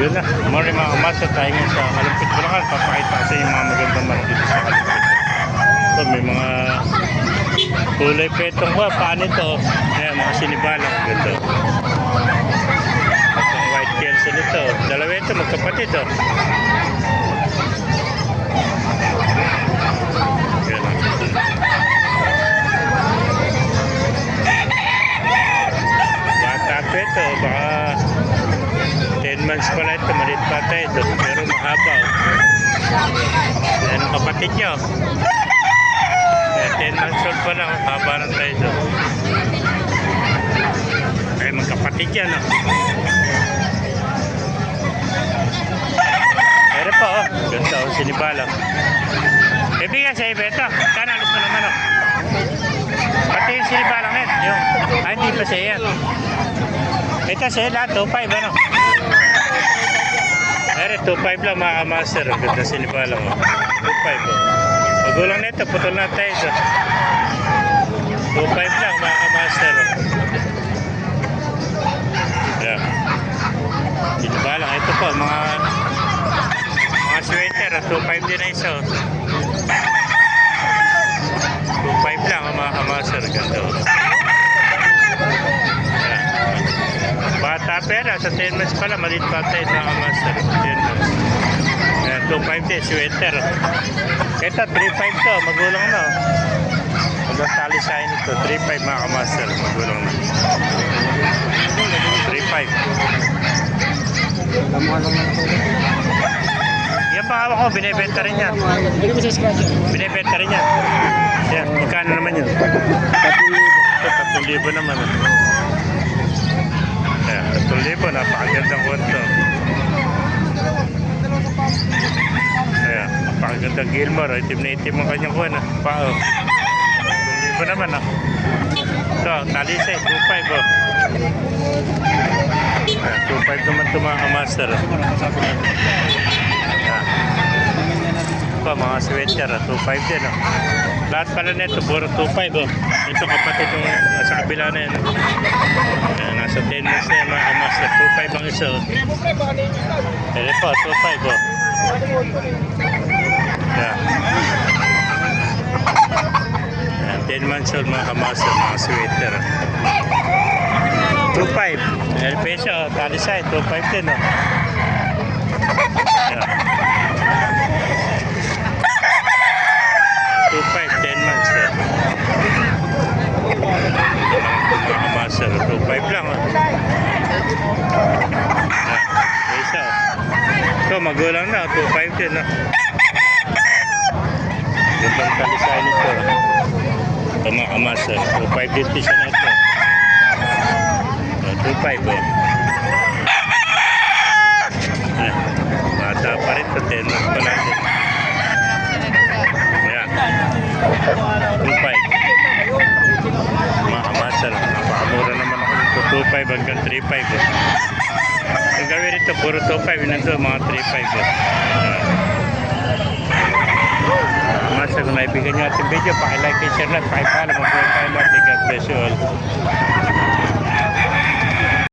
Yun na. Morning mga kamasa. Tayo ngayon sa Kalumpit, Bulacan. Papakita ko sa inyo mga magandang manok dito sa Kalumpit. Ito, may mga kulay petong ko. Paano ito? Ayan, mga sinibalang. Ganda. Itong white kelso nito. Dalawa ito, magkapatid. Oh. Yan. Bata pa ito. Baka 10 months pala ito. Maliit pa tayo ito. Pero mahaba. Oh. Yan ang kapatid niya. 10 months old pa lang. Haba ng tayo ito. Ay, magkapatid yan. Oh. Meron pa, oh. Ganda, oh. Sinibalang. Ibigay sa iba ito. Kano alis mo naman, oh. Pati yung sinibalang net. Yung, hindi pa siya yan. Ito siya lahat, 2.5, ano? Meron, 2.5 lang, mga master. Ganda sinibalang, oh. 2.5, oh. Magulang nito, putol na tayo ito. 2.5 lang, mga master, oh. Yan. Sinibalang. Ito po, mga sweater, 2.5 din na isa. 2.5 lang ang mga kamaster. Ganda. Bata pera, sa 10 months pala, maliit pa tayo mga kamaster. 10 months. 2.5 din, sweater. Ito, 3.5 to, magulang na. Hanggang tali sa akin ito, 3.5 mga kamaster, magulang na. 3.5. Yan pa hawak ko, binibenta rin yan. Binibenta rin yan. Yan, magkano naman yun? 3,000 naman. Yan, 3,000, napakagandang kwanto. Ayan, napakagandang Gilmore. Itim na itim ang kanyang kuwan. Pao. 3,000 naman. Ito, talisay, 2.5. Oh. 2.5 naman ito mga master. Ito, mga sweater, 2.5 din. Oh. Lahat pala nito, puro 2.5. Oh. Ito kapatid yung nasa kabila na yan. Ayan, nasa 10 months na yan mga master. 2.5 ang isa. Oh. Ito po, 2.5. Oh. Ayan. Ayan, 10 months old mga master, mga sweater. 2.5. El peso, talisay, 2.5 din. Oh. Ayan. 2.5, 10 months. Mga master, 2.5 lang. Oh. Ayan, isa. Ito, magulang na, 2.5 din. Oh. Gandang talisay nito. Ito mga master, 2.5 din siya na ito. 2.5 oh. Bata pa rin ito, 10 months pa lang din. Ayan, 2.5 mga kamasal, napakamura naman ako dito. 2.5 hanggang 3.5 oh. Yung gawin ito, puro 2.5 yun ito, mga 3.5 oh. Kamasal, kung naibigan nyo ating video, pakilike and share lang, pakipala, mag-follow tayo natin. God bless you all.